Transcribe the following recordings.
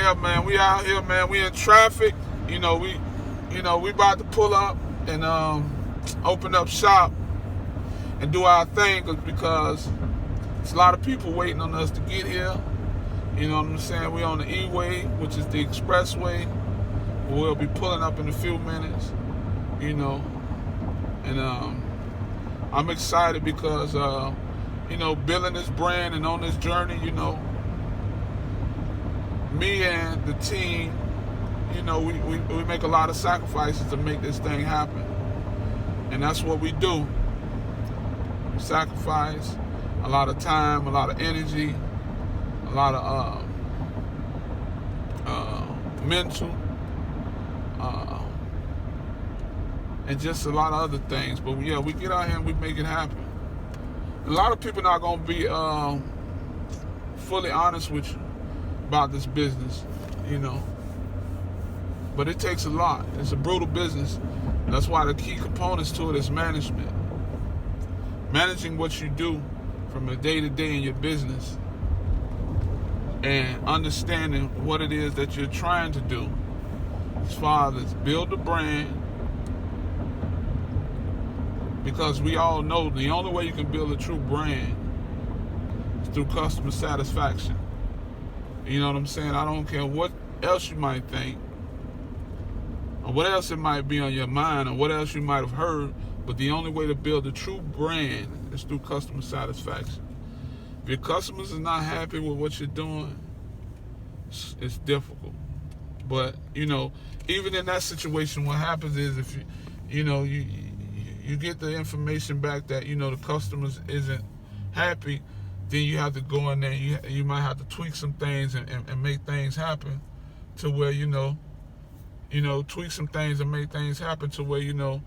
Yeah, man, we out here, man. We in traffic. We about to pull up and open up shop and do our thing because there's a lot of people waiting on us to get here. You know what I'm saying? We on the E-way, which is the expressway. We'll be pulling up in a few minutes. And I'm excited because building this brand and on this journey, me and the team, we make a lot of sacrifices to make this thing happen. And that's what we do. We sacrifice a lot of time, a lot of energy, a lot of mental, and just a lot of other things. But yeah, we get out here and we make it happen. A lot of people not going to be fully honest with you about this business, but it takes a lot. It's a brutal business. That's why the key components to it is management. Managing what you do from a day to day in your business and understanding what it is that you're trying to do as far as build a brand, because we all know the only way you can build a true brand is through customer satisfaction. You know what I'm saying? I don't care what else you might think or what else it might be on your mind or what else you might have heard, but the only way to build a true brand is through customer satisfaction. If your customers are not happy with what you're doing, it's difficult. But, even in that situation, what happens is if you get the information back that, the customers isn't happy, then you have to go in there. You might have to tweak some things and make things happen to where, tweak some things and make things happen to where, you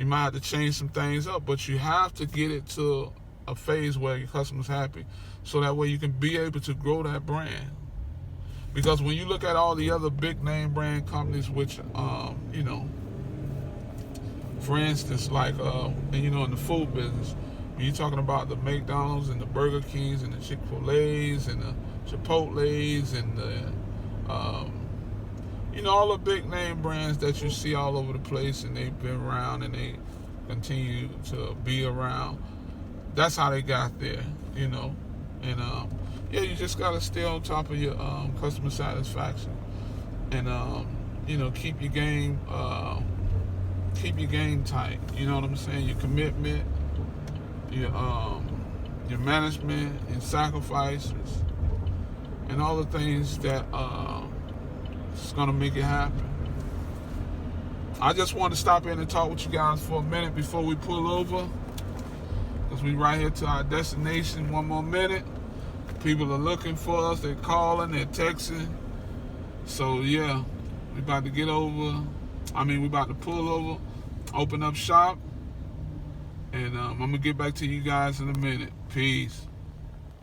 might have to change some things up. But you have to get it to a phase where your customer's happy, so that way you can be able to grow that brand. Because when you look at all the other big name brand companies, which, for instance, like, in the food business, when you're talking about the McDonald's and the Burger Kings and the Chick-fil-A's and the Chipotle's and the, all the big name brands that you see all over the place, and they've been around and they continue to be around. That's how they got there, And, you just got to stay on top of your customer satisfaction and, keep your game tight. You know what I'm saying? Your commitment, your management and sacrifices and all the things that is gonna make it happen. I just want to stop in and talk with you guys for a minute before we pull over, because we right here to our destination. One more minute. People are looking for us. They're calling. They're texting. So yeah, we about to get over. We about to pull over, open up shop, and I'm gonna get back to you guys in a minute. Peace.